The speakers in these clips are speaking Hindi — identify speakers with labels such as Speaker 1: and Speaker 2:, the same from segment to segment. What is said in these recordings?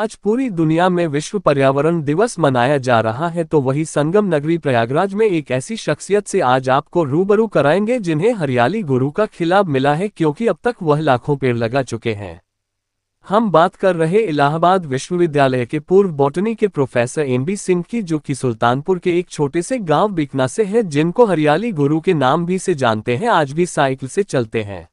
Speaker 1: आज पूरी दुनिया में विश्व पर्यावरण दिवस मनाया जा रहा है, तो वही संगम नगरी प्रयागराज में एक ऐसी शख्सियत से आज आपको रूबरू कराएंगे जिन्हें हरियाली गुरु का खिताब मिला है, क्योंकि अब तक वह लाखों पेड़ लगा चुके हैं। हम बात कर रहे इलाहाबाद विश्वविद्यालय के पूर्व बॉटनी के प्रोफेसर एनबी सिंह की, जो कि सुल्तानपुर के एक छोटे से गांव बीकना से है, जिनको हरियाली गुरु के नाम भी से जानते हैं। आज भी साइकिल से चलते हैं,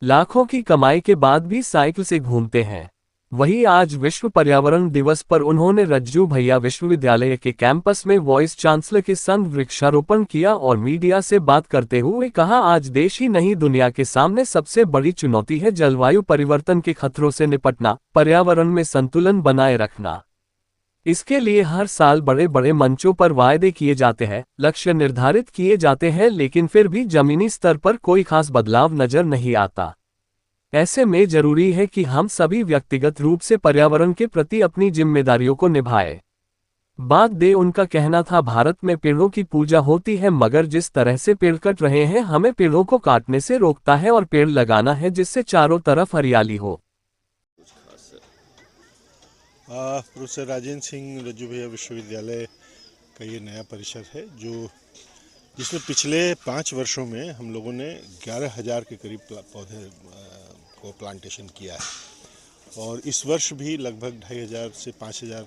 Speaker 1: लाखों की कमाई के बाद भी साइकिल से घूमते हैं। वहीं आज विश्व पर्यावरण दिवस पर उन्होंने रज्जू भैया विश्वविद्यालय के कैंपस में वाइस चांसलर के संग वृक्षारोपण किया और मीडिया से बात करते हुए कहा, आज देश ही नहीं दुनिया के सामने सबसे बड़ी चुनौती है जलवायु परिवर्तन के खतरों से निपटना, पर्यावरण में संतुलन बनाए रखना। इसके लिए हर साल बड़े बड़े मंचों पर वायदे किए जाते हैं, लक्ष्य निर्धारित किए जाते हैं, लेकिन फिर भी जमीनी स्तर पर कोई खास बदलाव नजर नहीं आता। ऐसे में जरूरी है कि हम सभी व्यक्तिगत रूप से पर्यावरण के प्रति अपनी जिम्मेदारियों को निभाएं। बात दे उनका कहना था, भारत में पेड़ों की पूजा होती है, मगर जिस तरह से पेड़ कट रहे हैं, हमें पेड़ों को काटने से रोकता है और पेड़ लगाना है जिससे चारों तरफ हरियाली हो।
Speaker 2: प्रोफेसर राजेंद्र सिंह रज्जू भैया विश्वविद्यालय का ये नया परिसर है, जिसमें पिछले 5 वर्षों में हम लोगों ने 11,000 के करीब पौधे को प्लांटेशन किया है और इस वर्ष भी लगभग 2,500 से 5,000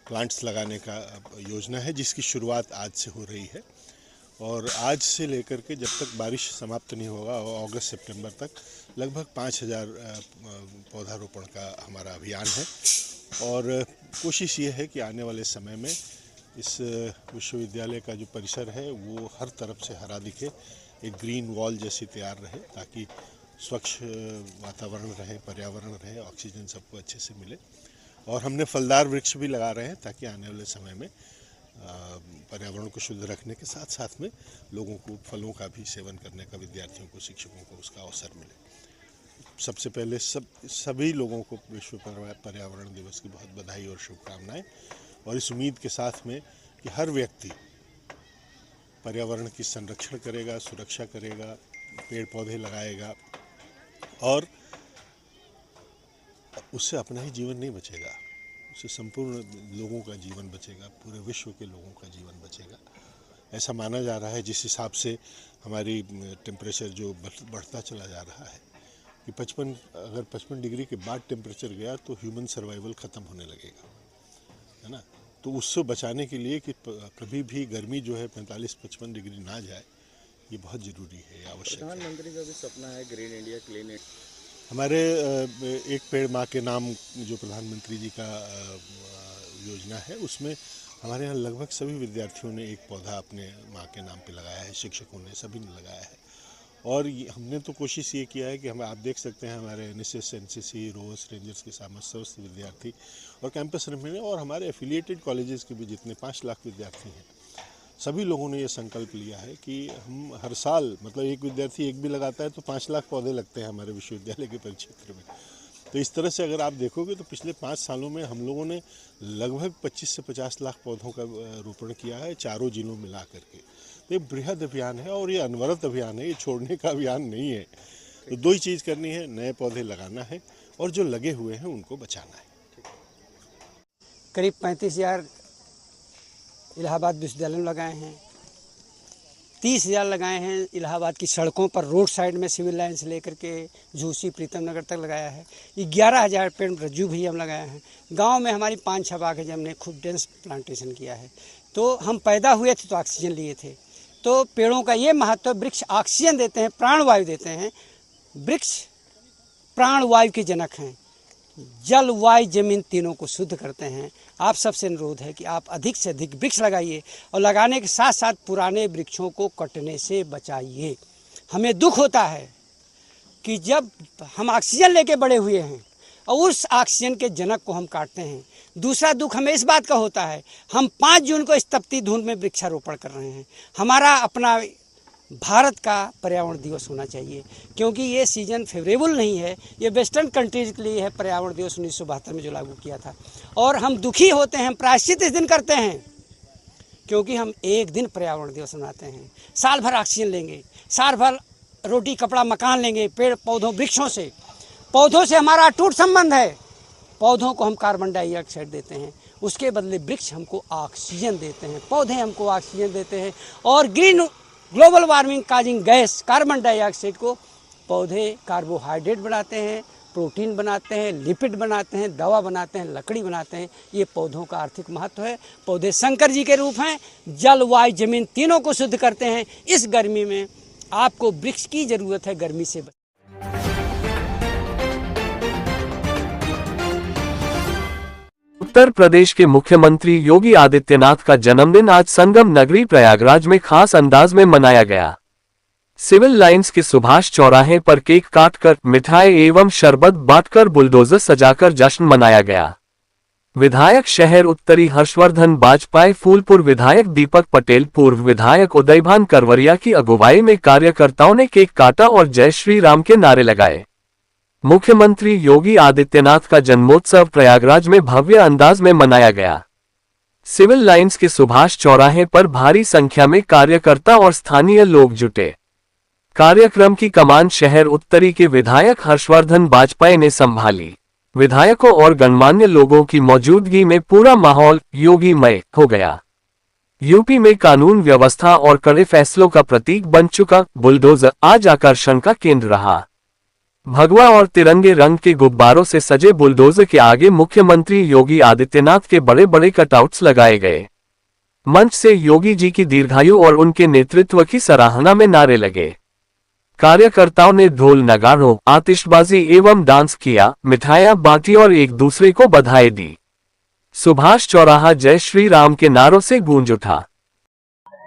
Speaker 2: प्लांट्स लगाने का योजना है, जिसकी शुरुआत आज से हो रही है। और आज से लेकर के जब तक बारिश समाप्त नहीं होगा, अगस्त सितंबर तक लगभग 5,000 पौधारोपण का हमारा अभियान है। और कोशिश ये है कि आने वाले समय में इस विश्वविद्यालय का जो परिसर है वो हर तरफ से हरा दिखे, एक ग्रीन वॉल जैसी तैयार रहे, ताकि स्वच्छ वातावरण रहे, पर्यावरण रहे, ऑक्सीजन सबको अच्छे से मिले। और हमने फलदार वृक्ष भी लगा रहे हैं ताकि आने वाले समय में पर्यावरण को शुद्ध रखने के साथ साथ में लोगों को फलों का भी सेवन करने का, विद्यार्थियों को, शिक्षकों को उसका अवसर मिले। सबसे पहले सभी लोगों को विश्व पर्यावरण दिवस की बहुत बधाई और शुभकामनाएं, और इस उम्मीद के साथ में कि हर व्यक्ति पर्यावरण की संरक्षण करेगा, सुरक्षा करेगा, पेड़ पौधे लगाएगा, और उससे अपना ही जीवन नहीं बचेगा, उससे संपूर्ण लोगों का जीवन बचेगा, पूरे विश्व के लोगों का जीवन बचेगा। ऐसा माना जा रहा है, जिस हिसाब से हमारी टेम्परेचर जो बढ़ता चला जा रहा है कि 55 डिग्री के बाद टेम्परेचर गया तो ह्यूमन सर्वाइवल ख़त्म होने लगेगा, है ना। तो उससे बचाने के लिए कि कभी भी गर्मी जो है 45-55 डिग्री ना जाए, ये बहुत ज़रूरी है, आवश्यक है।
Speaker 3: प्रधानमंत्री का भी सपना है ग्रीन इंडिया क्लीन इंडिया।
Speaker 2: हमारे एक पेड़ माँ के नाम जो प्रधानमंत्री जी का योजना है, उसमें हमारे यहाँ लगभग सभी विद्यार्थियों ने एक पौधा अपने माँ के नाम पे लगाया है, शिक्षकों ने, सभी ने लगाया है। और हमने तो कोशिश ये किया है कि आप देख सकते हैं हमारे एनएसएस, एनसीसी, रोज रेंजर्स के समस्त विद्यार्थी और कैंपस में, और हमारे एफिलिएटेड कॉलेजेस के भी जितने 5 लाख विद्यार्थी हैं, सभी लोगों ने ये संकल्प लिया है कि हम हर साल, मतलब एक विद्यार्थी एक भी लगाता है तो 5 लाख पौधे लगते हैं हमारे विश्वविद्यालय के परिक्षेत्र में। तो इस तरह से अगर आप देखोगे तो पिछले 5 सालों में हम लोगों ने लगभग 25 से 50 लाख पौधों का रोपण किया है, चारों जिलों में ला करके। तो ये बृहद अभियान है और ये अनवरत अभियान है, ये छोड़ने का अभियान नहीं है। तो 2 ही चीज़ करनी है, नए पौधे लगाना है और जो लगे हुए हैं उनको बचाना है।
Speaker 4: करीब 35,000 इलाहाबाद विश्वविद्यालय में लगाए हैं, 30,000 लगाए हैं इलाहाबाद की सड़कों पर, रोड साइड में, सिविल लाइन से लेकर के झूसी प्रीतम नगर तक लगाया है। 11,000 पेड़ रज्जू भैया हम लगाए हैं। गांव में हमारी 5-6 बाग है, हमने खूब डेंस प्लांटेशन किया है। तो हम पैदा हुए थे तो ऑक्सीजन लिए थे। तो पेड़ों का ये महत्व, वृक्ष ऑक्सीजन देते हैं, प्राणवायु देते हैं। वृक्ष प्राणवायु के जनक हैं, जल, वायु, जमीन तीनों को शुद्ध करते हैं। आप सबसे अनुरोध है कि आप अधिक से अधिक वृक्ष लगाइए और लगाने के साथ साथ पुराने वृक्षों को कटने से बचाइए। हमें दुख होता है कि जब हम ऑक्सीजन लेके बड़े हुए हैं और उस ऑक्सीजन के जनक को हम काटते हैं। दूसरा दुख हमें इस बात का होता है, हम 5 जून को इस तपती धूप में वृक्षारोपण कर रहे हैं। हमारा अपना भारत का पर्यावरण दिवस होना चाहिए, क्योंकि ये सीजन फेवरेबल नहीं है। ये वेस्टर्न कंट्रीज के लिए है पर्यावरण दिवस 1972 में जो लागू किया था। और हम दुखी होते हैं, हम प्रायश्चित इस दिन करते हैं, क्योंकि हम एक दिन पर्यावरण दिवस मनाते हैं। साल भर ऑक्सीजन लेंगे, साल भर रोटी कपड़ा मकान लेंगे पेड़ पौधों वृक्षों से। पौधों से हमारा अटूट संबंध है। पौधों को हम कार्बन डाइऑक्साइड देते हैं, उसके बदले वृक्ष हमको ऑक्सीजन देते हैं, पौधे हमको ऑक्सीजन देते हैं। और global warming causing gas carbon dioxide को पौधे कार्बोहाइड्रेट बनाते हैं, प्रोटीन बनाते हैं, लिपिड बनाते हैं, दवा बनाते हैं, लकड़ी बनाते हैं। ये पौधों का आर्थिक महत्व है। पौधे शंकर जी के रूप हैं, जल वायु जमीन तीनों को शुद्ध करते हैं। इस गर्मी में आपको वृक्ष की जरूरत है गर्मी से।
Speaker 1: उत्तर प्रदेश के मुख्यमंत्री योगी आदित्यनाथ का जन्मदिन आज संगम नगरी प्रयागराज में खास अंदाज में मनाया गया। सिविल लाइंस के सुभाष चौराहे पर केक काटकर, मिठाई एवं शरबत बांटकर, बुलडोजर सजाकर जश्न मनाया गया। विधायक शहर उत्तरी हर्षवर्धन बाजपेयी, फूलपुर विधायक दीपक पटेल, पूर्व विधायक उदयभान करवरिया की अगुवाई में कार्यकर्ताओं ने केक काटा और जय श्री राम के नारे लगाए। मुख्यमंत्री योगी आदित्यनाथ का जन्मोत्सव प्रयागराज में भव्य अंदाज में मनाया गया। सिविल लाइंस के सुभाष चौराहे पर भारी संख्या में कार्यकर्ता और स्थानीय लोग जुटे। कार्यक्रम की कमान शहर उत्तरी के विधायक हर्षवर्धन बाजपेयी ने संभाली। विधायकों और गणमान्य लोगों की मौजूदगी में पूरा माहौल योगीमय हो गया। यूपी में कानून व्यवस्था और कड़े फैसलों का प्रतीक बन चुका बुलडोजर आज आकर्षण का केंद्र रहा। भगवा और तिरंगे रंग के गुब्बारों से सजे बुलडोजर के आगे मुख्यमंत्री योगी आदित्यनाथ के बड़े बड़े कटआउट्स लगाए गए। मंच से योगी जी की दीर्घायु और उनके नेतृत्व की सराहना में नारे लगे। कार्यकर्ताओं ने ढोल नगाड़ों, आतिशबाजी एवं डांस किया, मिठाइयां बांटी और एक दूसरे को बधाई दी। सुभाष चौराहा जय श्री राम के नारों से गूंज उठा।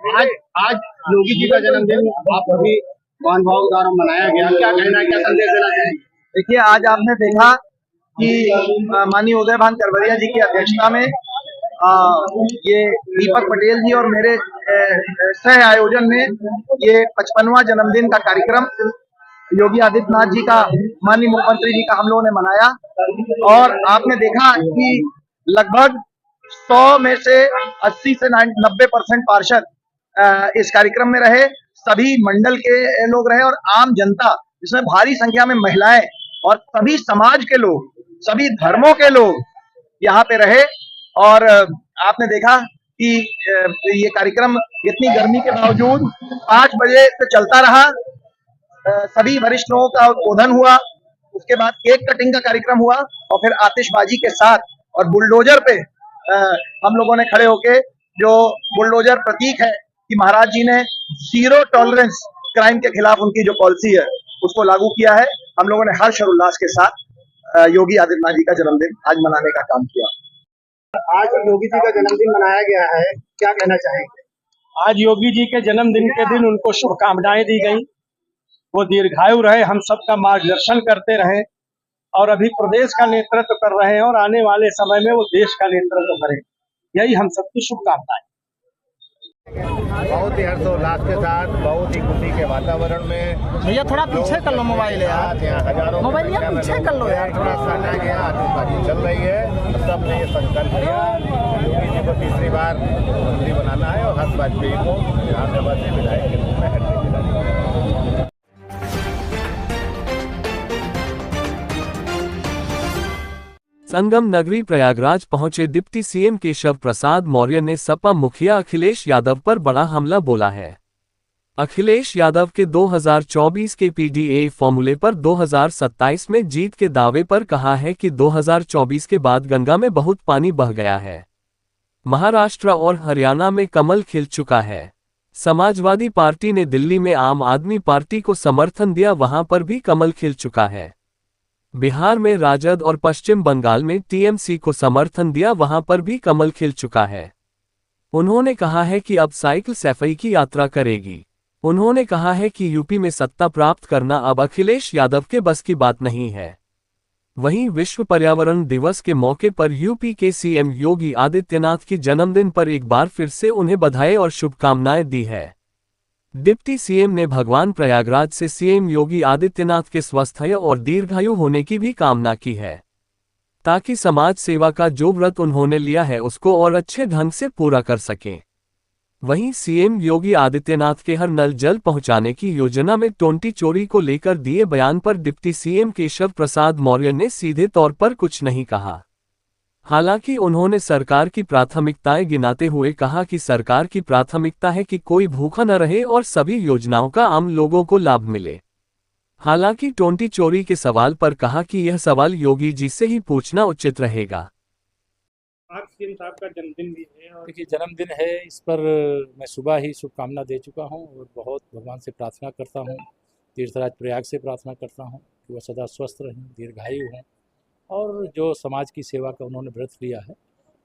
Speaker 5: आज योगी जी का जन्मदिन आप सभी महानुभावों द्वारा मनाया गया, क्या कहना है, क्या संदेश देना चाहेंगे?
Speaker 6: देखिए, आज आपने देखा कि माननीय उदयभान करवरिया जी की अध्यक्षता में ये दीपक पटेल जी और मेरे सह आयोजन में ये 55वां जन्मदिन का कार्यक्रम योगी आदित्यनाथ जी का, माननीय मुख्यमंत्री जी का हम लोगों ने मनाया। और आपने देखा कि लगभग 100 में से 80 से 90% पार्षद इस कार्यक्रम में रहे, सभी मंडल के लोग रहे और आम जनता, जिसमें भारी संख्या में महिलाएं और सभी समाज के लोग, सभी धर्मों के लोग यहाँ पे रहे। और आपने देखा कि ये कार्यक्रम इतनी गर्मी के बावजूद 5 बजे से चलता रहा। सभी वरिष्ठ लोगों का उद्बोधन हुआ, उसके बाद केक कटिंग का कार्यक्रम हुआ और फिर आतिशबाजी के साथ और बुलडोजर पे हम लोगों ने खड़े होके, जो बुलडोजर प्रतीक है कि महाराज जी ने जीरो टॉलरेंस क्राइम के खिलाफ उनकी जो पॉलिसी है उसको लागू किया है। हम लोगों ने हर्ष और उल्लास के साथ योगी आदित्यनाथ जी का जन्मदिन आज मनाने का काम किया।
Speaker 5: आज योगी जी का जन्मदिन मनाया गया है, क्या कहना चाहेंगे?
Speaker 7: आज योगी जी के जन्मदिन के दिन उनको शुभकामनाएं दी गई। वो दीर्घायु रहे, हम सबका मार्गदर्शन करते रहे और अभी प्रदेश का नेतृत्व कर रहे हैं और आने वाले समय में वो देश का नेतृत्व करें, यही हम सबकी शुभकामनाएं।
Speaker 5: बहुत ही हर्षोल्लास के साथ, बहुत ही खुशी के वातावरण में।
Speaker 6: भैया थोड़ा पीछे कर लो मोबाइल यार,
Speaker 5: यहाँ हजारों
Speaker 6: मोबाइल यार पीछे कर लो यार,
Speaker 5: थोड़ा सा आ गया, आतिशबाजी चल रही है। सबने ये संकल्प लिया योगी जी को तीसरी बार मुख्यमंत्री बनाना है और हर्ष वाजपेयी को विधानसभा से विधायक के रूप में हैट्रिक दिलानी है।
Speaker 1: संगम नगरी प्रयागराज पहुंचे डिप्टी सीएम केशव प्रसाद मौर्य ने सपा मुखिया अखिलेश यादव पर बड़ा हमला बोला है। अखिलेश यादव के 2024 के पीडीए फॉर्मूले पर 2027 में जीत के दावे पर कहा है कि 2024 के बाद गंगा में बहुत पानी बह गया है। महाराष्ट्र और हरियाणा में कमल खिल चुका है। समाजवादी पार्टी ने दिल्ली में आम आदमी पार्टी को समर्थन दिया, वहां पर भी कमल खिल चुका है। बिहार में राजद और पश्चिम बंगाल में टीएमसी को समर्थन दिया, वहां पर भी कमल खिल चुका है। उन्होंने कहा है कि अब साइकिल सफाई की यात्रा करेगी। उन्होंने कहा है कि यूपी में सत्ता प्राप्त करना अब अखिलेश यादव के बस की बात नहीं है। वहीं विश्व पर्यावरण दिवस के मौके पर यूपी के सीएम योगी आदित्यनाथ की जन्मदिन पर एक बार फिर से उन्हें बधाई और शुभकामनाएं दी है। डिप्टी सीएम ने भगवान प्रयागराज से सीएम योगी आदित्यनाथ के स्वस्थ्य और दीर्घायु होने की भी कामना की है, ताकि समाज सेवा का जो व्रत उन्होंने लिया है उसको और अच्छे ढंग से पूरा कर सकें। वहीं सीएम योगी आदित्यनाथ के हर नल जल पहुंचाने की योजना में टोंटी चोरी को लेकर दिए बयान पर डिप्टी सीएम केशव प्रसाद मौर्य ने सीधे तौर पर कुछ नहीं कहा। हालांकि उन्होंने सरकार की प्राथमिकताएं गिनाते हुए कहा कि सरकार की प्राथमिकता है कि कोई भूखा न रहे और सभी योजनाओं का आम लोगों को लाभ मिले। हालांकि टोंटी चोरी के सवाल पर कहा कि यह सवाल योगी जी से ही पूछना उचित रहेगा।
Speaker 7: आज सीएम साहब का जन्मदिन भी है और
Speaker 8: देखिए जन्मदिन है, इस पर मैं सुबह ही शुभकामना दे चुका हूं और बहुत भगवान से प्रार्थना करता हूं, तीर्थराज प्रयाग से प्रार्थना करता हूं कि वह सदा स्वस्थ रहें, दीर्घायु हों और जो समाज की सेवा का उन्होंने व्रत लिया है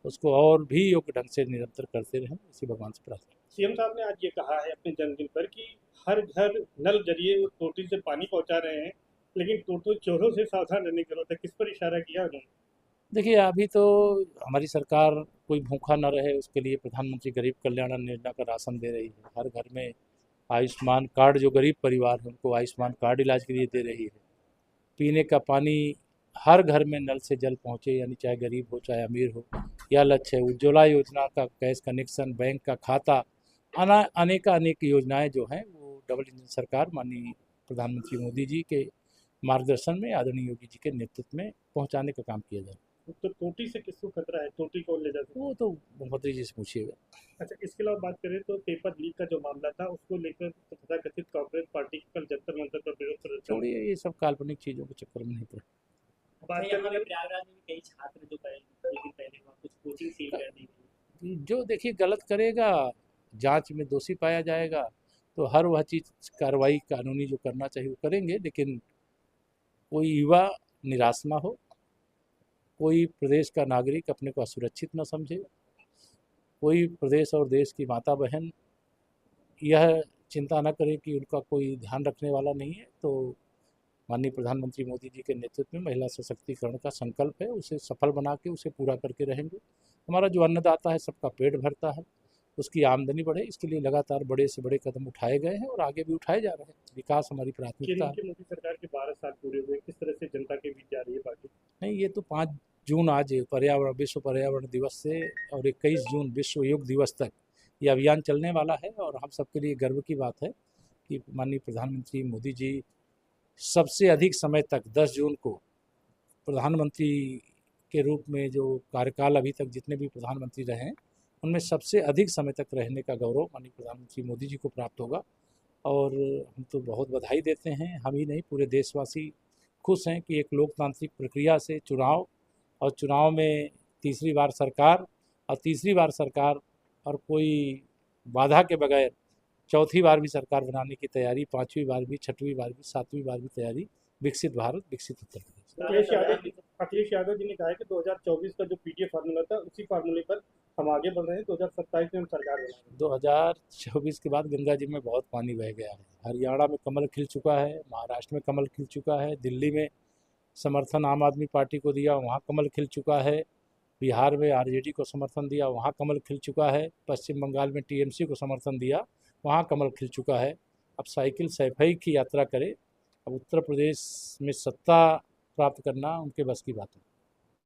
Speaker 8: उसको और भी योग्य ढंग से निरंतर करते रहें, इसी भगवान से प्रार्थना।
Speaker 7: सीएम साहब ने आज ये कहा है अपने जन्मदिन पर कि हर घर नल जरिए वो टोटी से पानी पहुंचा रहे हैं, लेकिन टोटो चोरों से सावधान रहने की जरूरत है। किस पर इशारा किया उन्होंने?
Speaker 8: देखिए अभी तो हमारी सरकार कोई भूखा न रहे उसके लिए प्रधानमंत्री गरीब कल्याण अन्न योजना का राशन दे रही है। हर घर में आयुष्मान कार्ड, जो गरीब परिवार है उनको आयुष्मान कार्ड इलाज के लिए दे रही है। पीने का पानी हर घर में नल से जल पहुँचे, यानी चाहे गरीब हो चाहे अमीर हो, यह लक्ष्य है। उज्ज्वला योजना का गैस कनेक्शन, बैंक का खाता, अनेक योजनाएं जो हैं वो डबल इंजन सरकार माननीय प्रधानमंत्री मोदी जी के मार्गदर्शन में, आदरणीय योगी जी के नेतृत्व में पहुंचाने का काम किया जा रहा है।
Speaker 7: तो टोटी से किसको खतरा है? टोटी कौन ले जाते?
Speaker 8: वो तो मुख्यमंत्री जी से पूछिएगा।
Speaker 7: अच्छा, इसके अलावा बात करें तो पेपर लीक का जो मामला था उसको लेकर तथाकथित कांग्रेस पार्टी कल जंतर मंतर पर विरोध प्रदर्शन।
Speaker 8: छोड़िए ये सब काल्पनिक चीज़ों के चक्कर में नहीं पड़े।
Speaker 7: बात करें
Speaker 3: प्रयागराज में कई छात्र जो पहले वहाँ कुछ कोचिंग सील कर दी गई।
Speaker 8: जो देखिए गलत करेगा, जांच में दोषी पाया जाएगा तो हर वह चीज़ कार्रवाई कानूनी जो करना चाहिए वो करेंगे, लेकिन कोई युवा निराश ना हो, कोई प्रदेश का नागरिक अपने को असुरक्षित न समझे, कोई प्रदेश और देश की माता बहन यह चिंता न करे कि उनका कोई ध्यान रखने वाला नहीं है। तो माननीय प्रधानमंत्री मोदी जी के नेतृत्व में महिला सशक्तिकरण का संकल्प है, उसे सफल बना के उसे पूरा करके रहेंगे। हमारा जो अन्नदाता है सबका पेट भरता है, उसकी आमदनी बढ़े, इसके लिए लगातार बड़े से बड़े कदम उठाए गए हैं और आगे भी उठाए जा रहे हैं। विकास हमारी प्राथमिकता है।
Speaker 7: मोदी सरकार के 12 साल पूरे हुए, किस तरह से जनता के बीच जा रही है पार्टी?
Speaker 8: नहीं, ये तो 5 जून आज विश्व पर्यावरण दिवस से और 21 जून विश्व योग दिवस तक ये अभियान चलने वाला है और हम सबके लिए गर्व की बात है कि माननीय प्रधानमंत्री मोदी जी सबसे अधिक समय तक 10 जून को प्रधानमंत्री के रूप में जो कार्यकाल अभी तक जितने भी प्रधानमंत्री रहे हैं उनमें सबसे अधिक समय तक रहने का गौरव माननीय प्रधानमंत्री मोदी जी को प्राप्त होगा। और हम तो बहुत बधाई देते हैं, हम ही नहीं पूरे देशवासी खुश हैं कि एक लोकतांत्रिक प्रक्रिया से चुनाव में तीसरी बार सरकार और कोई बाधा के बगैर चौथी बार भी सरकार बनाने की तैयारी, 5वीं बार भी, 6वीं बार भी, 7वीं बार भी तैयारी। विकसित भारत, विकसित उत्तर प्रदेश।
Speaker 7: अखिलेश यादव जी ने कहा है कि 2024 का जो पीडीएफ फार्मूला था उसी फार्मूले पर हम आगे बढ़ रहे हैं, 2027 में हम सरकार बनाएंगे।
Speaker 8: 2024 के बाद गंगा जी में बहुत पानी बह गया है। हरियाणा में कमल खिल चुका है, महाराष्ट्र में कमल खिल चुका है, दिल्ली में समर्थन आम आदमी पार्टी को दिया, वहाँ कमल खिल चुका है, बिहार में आरजेडी को समर्थन दिया, वहाँ कमल खिल चुका है, पश्चिम बंगाल में टीएमसी को समर्थन दिया, वहाँ कमल खिल चुका है। अब साइकिल सैफई की यात्रा करे। अब उत्तर प्रदेश में सत्ता प्राप्त करना उनके बस की बात है।